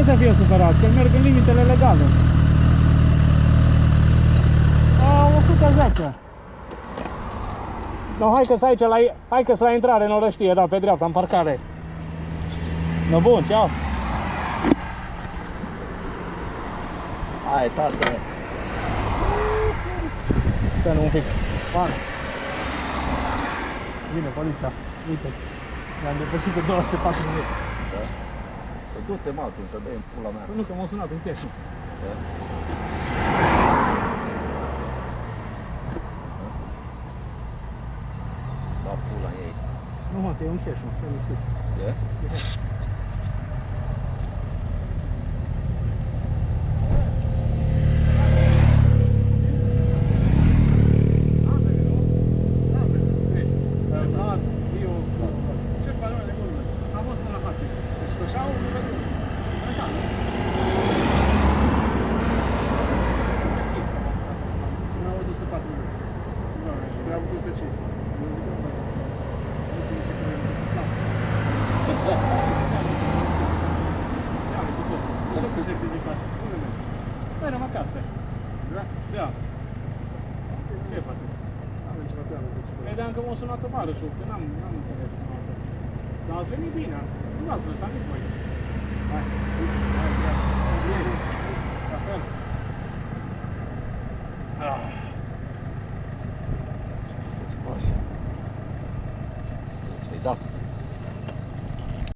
să fie supărat, că merg în limitele legale. A, 110. No, hai că-s la intrare în Orăștie, da, pe dreapta, în parcare. No, bun, ceau. Hai, tată. Stai un pic. Bani. Vine poliția. Uite. Mi-am depășit cu 204 minute. Da. Să du-te, mă, atunci, să dai în pula mea. Nu, că m-au sunat în cash. Da. Da, pula ei. Nu, mă, că e un cash, mă, stai liniștit. E? Eram acasă. Da? Da. Ce faceți? Avem ceva treabă. Vedeam că m-a sunat tovarășul, că n-am înțeles. Dar ați venit bine. Nu v-ați lăsat nici voi. Hai. Hai, la fel. Ți-ai dat.